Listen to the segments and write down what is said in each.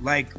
Like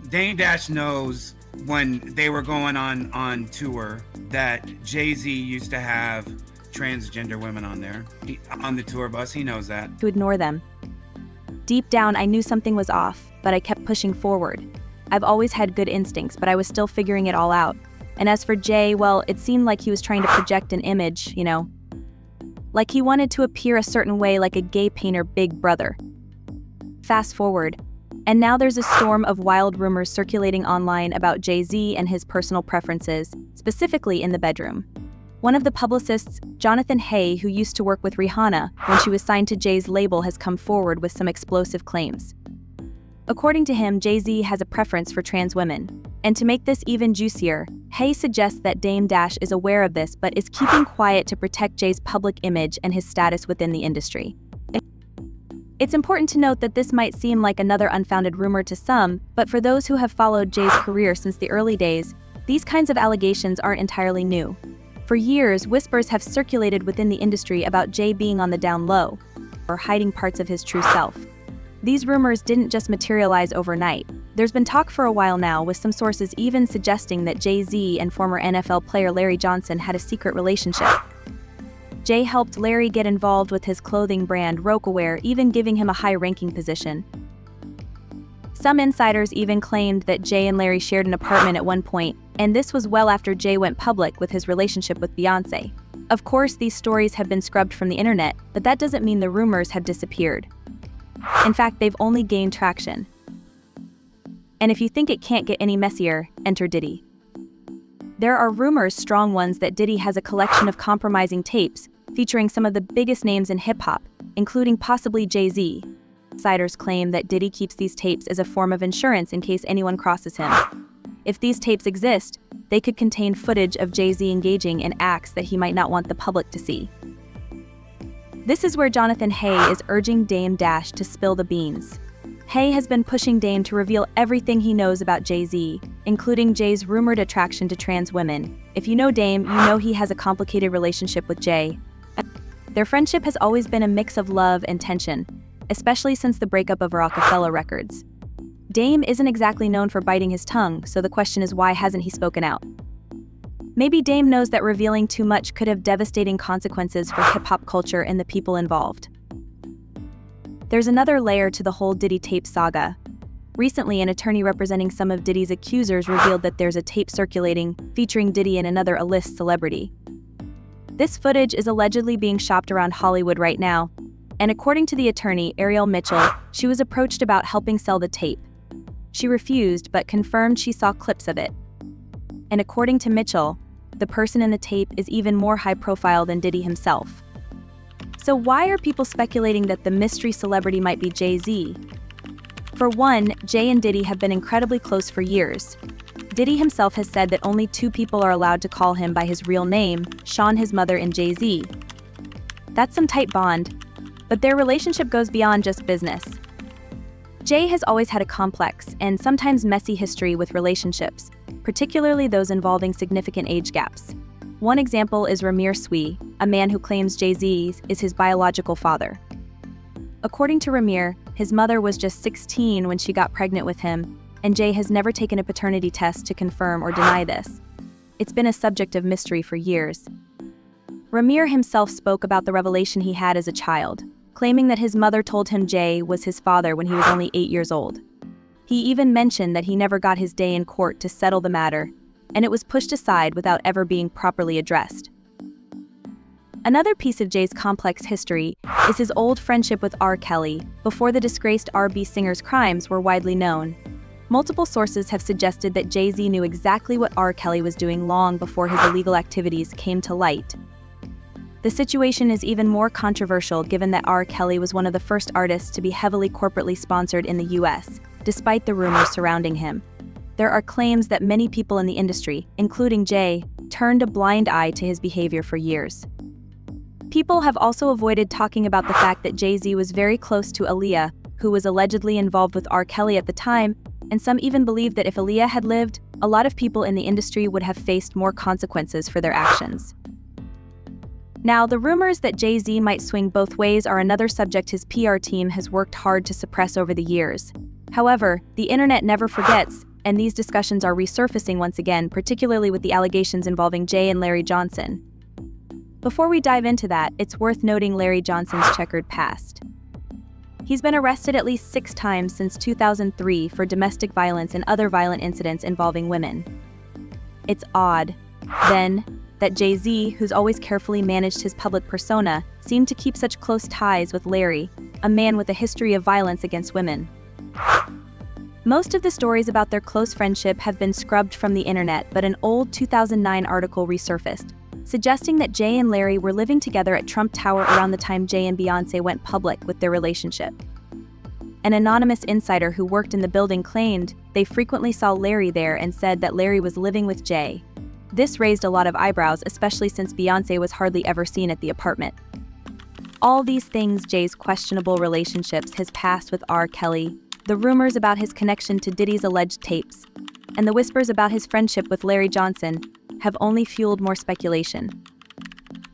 Dame Dash knows when they were going on tour that Jay-Z used to have transgender women on there. On the tour bus, he knows that. To ignore them. Deep down, I knew something was off, but I kept pushing forward. I've always had good instincts, but I was still figuring it all out. And as for Jay, well, it seemed like he was trying to project an image, you know. Like he wanted to appear a certain way, like a gay painter big brother. Fast forward, and now there's a storm of wild rumors circulating online about Jay-Z and his personal preferences, specifically in the bedroom. One of the publicists, Jonathan Hay, who used to work with Rihanna when she was signed to Jay's label, has come forward with some explosive claims. According to him, Jay-Z has a preference for trans women. And to make this even juicier, Hay suggests that Dame Dash is aware of this but is keeping quiet to protect Jay's public image and his status within the industry. It's important to note that this might seem like another unfounded rumor to some, but for those who have followed Jay's career since the early days, these kinds of allegations aren't entirely new. For years, whispers have circulated within the industry about Jay being on the down low, or hiding parts of his true self. These rumors didn't just materialize overnight. There's been talk for a while now, with some sources even suggesting that Jay-Z and former NFL player Larry Johnson had a secret relationship. Jay helped Larry get involved with his clothing brand Roc-A-Fella, even giving him a high-ranking position. Some insiders even claimed that Jay and Larry shared an apartment at one point, and this was well after Jay went public with his relationship with Beyoncé. Of course, these stories have been scrubbed from the internet, but that doesn't mean the rumors have disappeared. In fact, they've only gained traction. And if you think it can't get any messier, enter Diddy. There are rumors, strong ones, that Diddy has a collection of compromising tapes featuring some of the biggest names in hip-hop, including possibly Jay-Z. Insiders claim that Diddy keeps these tapes as a form of insurance in case anyone crosses him. If these tapes exist, they could contain footage of Jay-Z engaging in acts that he might not want the public to see. This is where Jonathan Hay is urging Dame Dash to spill the beans. Hay has been pushing Dame to reveal everything he knows about Jay-Z, including Jay's rumored attraction to trans women. If you know Dame, you know he has a complicated relationship with Jay. Their friendship has always been a mix of love and tension, especially since the breakup of Roc-A-Fella Records. Dame isn't exactly known for biting his tongue, so the question is, why hasn't he spoken out? Maybe Dame knows that revealing too much could have devastating consequences for hip-hop culture and the people involved. There's another layer to the whole Diddy tape saga. Recently, an attorney representing some of Diddy's accusers revealed that there's a tape circulating featuring Diddy and another A-list celebrity. This footage is allegedly being shopped around Hollywood right now, and according to the attorney, Ariel Mitchell, she was approached about helping sell the tape. She refused, but confirmed she saw clips of it. And according to Mitchell, the person in the tape is even more high-profile than Diddy himself. So why are people speculating that the mystery celebrity might be Jay-Z? For one, Jay and Diddy have been incredibly close for years. Diddy himself has said that only two people are allowed to call him by his real name, Sean, his mother, and Jay-Z. That's some tight bond, but their relationship goes beyond just business. Jay has always had a complex and sometimes messy history with relationships, particularly those involving significant age gaps. One example is Ramir Sui, a man who claims Jay-Z is his biological father. According to Ramir, his mother was just 16 when she got pregnant with him, and Jay has never taken a paternity test to confirm or deny this. It's been a subject of mystery for years. Ramir himself spoke about the revelation he had as a child, claiming that his mother told him Jay was his father when he was only 8 years old. He even mentioned that he never got his day in court to settle the matter, and it was pushed aside without ever being properly addressed. Another piece of Jay's complex history is his old friendship with R. Kelly, before the disgraced R&B singer's crimes were widely known. Multiple sources have suggested that Jay-Z knew exactly what R. Kelly was doing long before his illegal activities came to light. The situation is even more controversial given that R. Kelly was one of the first artists to be heavily corporately sponsored in the US, despite the rumors surrounding him. There are claims that many people in the industry, including Jay, turned a blind eye to his behavior for years. People have also avoided talking about the fact that Jay-Z was very close to Aaliyah, who was allegedly involved with R. Kelly at the time, and some even believe that if Aaliyah had lived, a lot of people in the industry would have faced more consequences for their actions. Now, the rumors that Jay-Z might swing both ways are another subject his PR team has worked hard to suppress over the years. However, the internet never forgets, and these discussions are resurfacing once again, particularly with the allegations involving Jay and Larry Johnson. Before we dive into that, it's worth noting Larry Johnson's checkered past. He's been arrested at least 6 times since 2003 for domestic violence and other violent incidents involving women. It's odd, then, that Jay-Z, who's always carefully managed his public persona, seemed to keep such close ties with Larry, a man with a history of violence against women. Most of the stories about their close friendship have been scrubbed from the internet, but an old 2009 article resurfaced, suggesting that Jay and Larry were living together at Trump Tower around the time Jay and Beyoncé went public with their relationship. An anonymous insider who worked in the building claimed they frequently saw Larry there and said that Larry was living with Jay. This raised a lot of eyebrows, especially since Beyoncé was hardly ever seen at the apartment. All these things, Jay's questionable relationships, his past with R. Kelly, the rumors about his connection to Diddy's alleged tapes, and the whispers about his friendship with Larry Johnson have only fueled more speculation.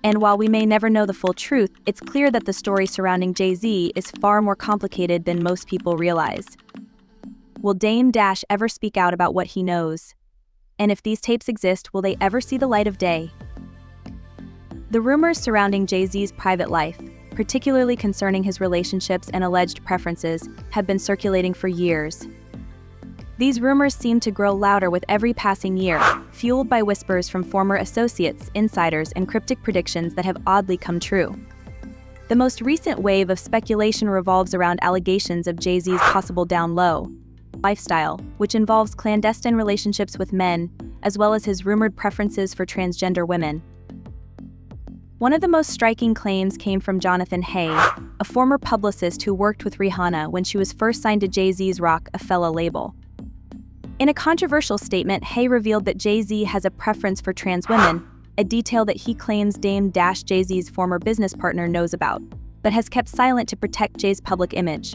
And while we may never know the full truth, it's clear that the story surrounding Jay-Z is far more complicated than most people realize. Will Dame Dash ever speak out about what he knows? And if these tapes exist, will they ever see the light of day? The rumors surrounding Jay-Z's private life, particularly concerning his relationships and alleged preferences, have been circulating for years. These rumors seem to grow louder with every passing year, fueled by whispers from former associates, insiders, and cryptic predictions that have oddly come true. The most recent wave of speculation revolves around allegations of Jay-Z's possible down-low lifestyle, which involves clandestine relationships with men, as well as his rumored preferences for transgender women. One of the most striking claims came from Jonathan Hay, a former publicist who worked with Rihanna when she was first signed to Jay-Z's Roc-A-Fella label. In a controversial statement, Hay revealed that Jay-Z has a preference for trans women, a detail that he claims Dame Dash, Jay-Z's former business partner, knows about, but has kept silent to protect Jay's public image.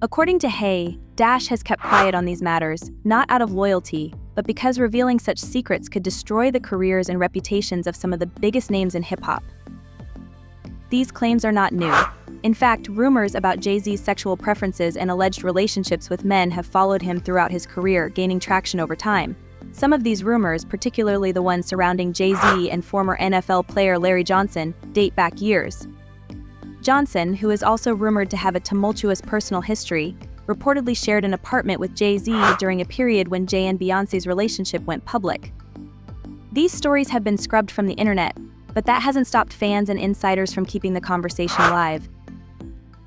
According to Hay, Dash has kept quiet on these matters, not out of loyalty, but because revealing such secrets could destroy the careers and reputations of some of the biggest names in hip-hop. These claims are not new. In fact, rumors about Jay-Z's sexual preferences and alleged relationships with men have followed him throughout his career, gaining traction over time. Some of these rumors, particularly the ones surrounding Jay-Z and former NFL player Larry Johnson, date back years. Johnson, who is also rumored to have a tumultuous personal history, reportedly shared an apartment with Jay-Z during a period when Jay and Beyoncé's relationship went public. These stories have been scrubbed from the internet, but that hasn't stopped fans and insiders from keeping the conversation alive.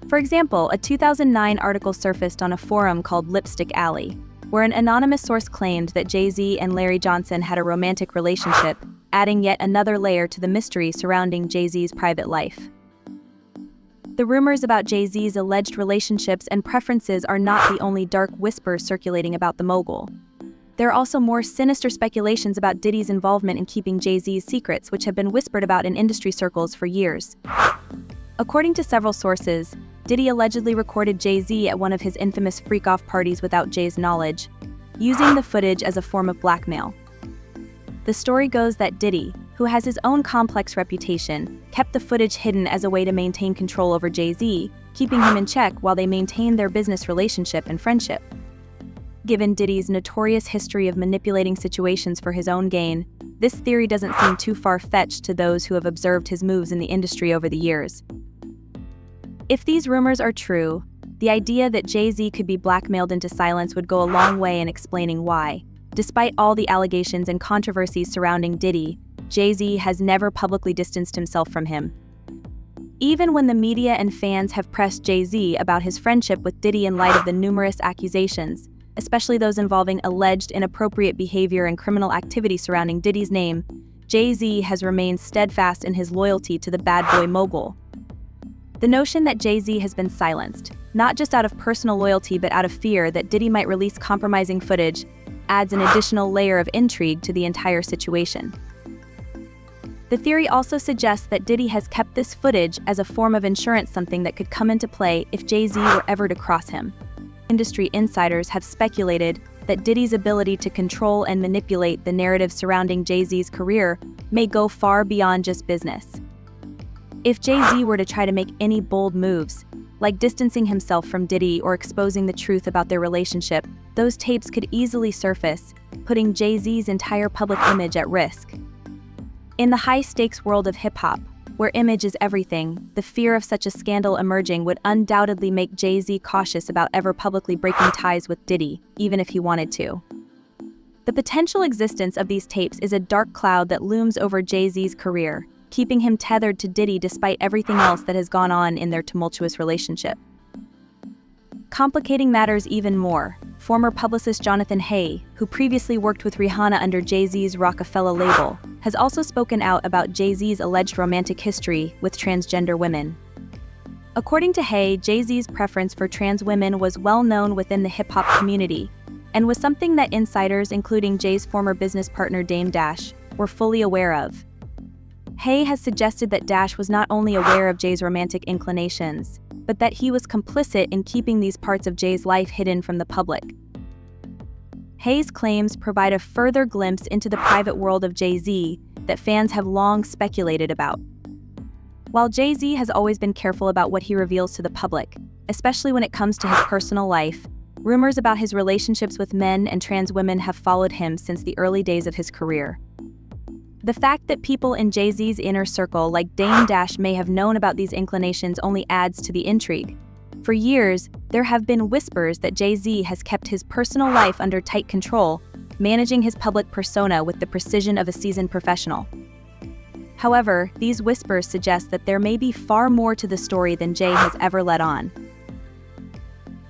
For example, a 2009 article surfaced on a forum called Lipstick Alley, where an anonymous source claimed that Jay-Z and Larry Johnson had a romantic relationship, adding yet another layer to the mystery surrounding Jay-Z's private life. The rumors about Jay-Z's alleged relationships and preferences are not the only dark whispers circulating about the mogul. There are also more sinister speculations about Diddy's involvement in keeping Jay-Z's secrets, which have been whispered about in industry circles for years. According to several sources, Diddy allegedly recorded Jay-Z at one of his infamous freak-off parties without Jay's knowledge, using the footage as a form of blackmail. The story goes that Diddy, who has his own complex reputation, kept the footage hidden as a way to maintain control over Jay-Z, keeping him in check while they maintained their business relationship and friendship. Given Diddy's notorious history of manipulating situations for his own gain, this theory doesn't seem too far-fetched to those who have observed his moves in the industry over the years. If these rumors are true, the idea that Jay-Z could be blackmailed into silence would go a long way in explaining why, despite all the allegations and controversies surrounding Diddy, Jay-Z has never publicly distanced himself from him. Even when the media and fans have pressed Jay-Z about his friendship with Diddy in light of the numerous accusations, especially those involving alleged inappropriate behavior and criminal activity surrounding Diddy's name, Jay-Z has remained steadfast in his loyalty to the bad boy mogul. The notion that Jay-Z has been silenced, not just out of personal loyalty but out of fear that Diddy might release compromising footage, adds an additional layer of intrigue to the entire situation. The theory also suggests that Diddy has kept this footage as a form of insurance, something that could come into play if Jay-Z were ever to cross him. Industry insiders have speculated that Diddy's ability to control and manipulate the narrative surrounding Jay-Z's career may go far beyond just business. If Jay-Z were to try to make any bold moves, like distancing himself from Diddy or exposing the truth about their relationship, those tapes could easily surface, putting Jay-Z's entire public image at risk. In the high-stakes world of hip-hop, where image is everything, the fear of such a scandal emerging would undoubtedly make Jay-Z cautious about ever publicly breaking ties with Diddy, even if he wanted to. The potential existence of these tapes is a dark cloud that looms over Jay-Z's career, keeping him tethered to Diddy despite everything else that has gone on in their tumultuous relationship. Complicating matters even more, former publicist Jonathan Hay, who previously worked with Rihanna under Jay-Z's Roc-A-Fella label, has also spoken out about Jay-Z's alleged romantic history with transgender women. According to Hay, Jay-Z's preference for trans women was well known within the hip-hop community, and was something that insiders, including Jay's former business partner Dame Dash, were fully aware of. Hay has suggested that Dash was not only aware of Jay's romantic inclinations, but that he was complicit in keeping these parts of Jay's life hidden from the public. Hay's claims provide a further glimpse into the private world of Jay-Z that fans have long speculated about. While Jay-Z has always been careful about what he reveals to the public, especially when it comes to his personal life, rumors about his relationships with men and trans women have followed him since the early days of his career. The fact that people in Jay-Z's inner circle like Dame Dash may have known about these inclinations only adds to the intrigue. For years, there have been whispers that Jay-Z has kept his personal life under tight control, managing his public persona with the precision of a seasoned professional. However, these whispers suggest that there may be far more to the story than Jay has ever let on.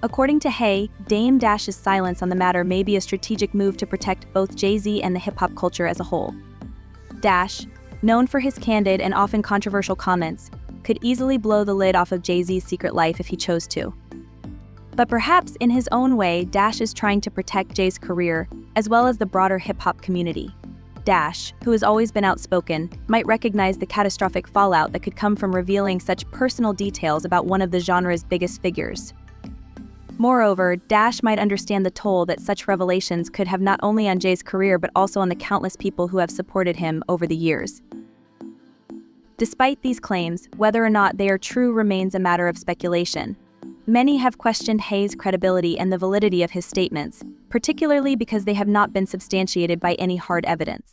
According to Hay, Dame Dash's silence on the matter may be a strategic move to protect both Jay-Z and the hip-hop culture as a whole. Dash, known for his candid and often controversial comments, could easily blow the lid off of Jay-Z's secret life if he chose to. But perhaps in his own way, Dash is trying to protect Jay's career, as well as the broader hip-hop community. Dash, who has always been outspoken, might recognize the catastrophic fallout that could come from revealing such personal details about one of the genre's biggest figures. Moreover, Dash might understand the toll that such revelations could have not only on Jay's career but also on the countless people who have supported him over the years. Despite these claims, whether or not they are true remains a matter of speculation. Many have questioned Hay's credibility and the validity of his statements, particularly because they have not been substantiated by any hard evidence.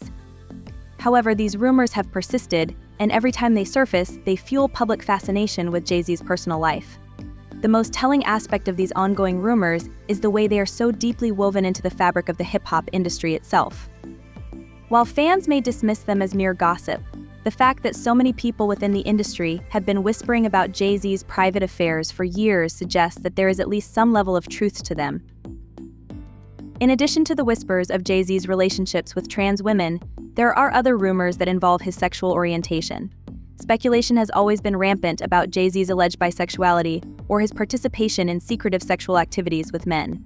However, these rumors have persisted, and every time they surface, they fuel public fascination with Jay-Z's personal life. The most telling aspect of these ongoing rumors is the way they are so deeply woven into the fabric of the hip-hop industry itself. While fans may dismiss them as mere gossip, the fact that so many people within the industry have been whispering about Jay-Z's private affairs for years suggests that there is at least some level of truth to them. In addition to the whispers of Jay-Z's relationships with trans women, there are other rumors that involve his sexual orientation. Speculation has always been rampant about Jay-Z's alleged bisexuality or his participation in secretive sexual activities with men.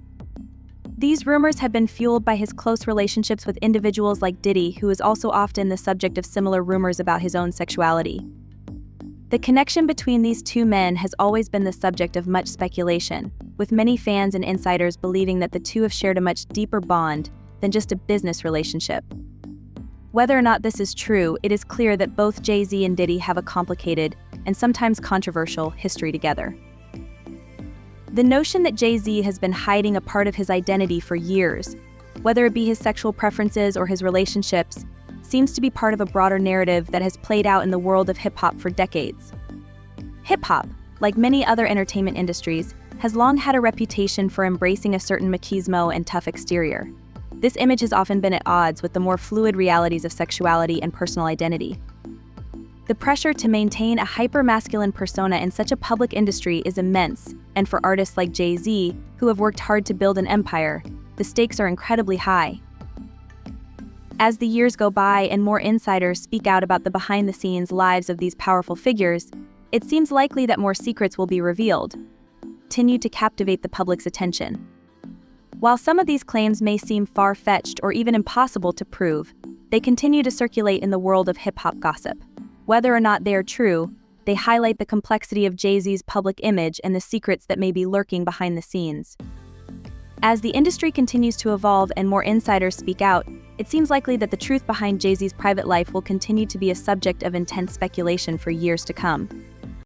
These rumors have been fueled by his close relationships with individuals like Diddy, who is also often the subject of similar rumors about his own sexuality. The connection between these two men has always been the subject of much speculation, with many fans and insiders believing that the two have shared a much deeper bond than just a business relationship. Whether or not this is true, it is clear that both Jay-Z and Diddy have a complicated, and sometimes controversial, history together. The notion that Jay-Z has been hiding a part of his identity for years, whether it be his sexual preferences or his relationships, seems to be part of a broader narrative that has played out in the world of hip-hop for decades. Hip-hop, like many other entertainment industries, has long had a reputation for embracing a certain machismo and tough exterior. This image has often been at odds with the more fluid realities of sexuality and personal identity. The pressure to maintain a hyper-masculine persona in such a public industry is immense, and for artists like Jay-Z, who have worked hard to build an empire, the stakes are incredibly high. As the years go by and more insiders speak out about the behind-the-scenes lives of these powerful figures, it seems likely that more secrets will be revealed, continue to captivate the public's attention. While some of these claims may seem far-fetched or even impossible to prove, they continue to circulate in the world of hip-hop gossip. Whether or not they are true, they highlight the complexity of Jay-Z's public image and the secrets that may be lurking behind the scenes. As the industry continues to evolve and more insiders speak out, it seems likely that the truth behind Jay-Z's private life will continue to be a subject of intense speculation for years to come.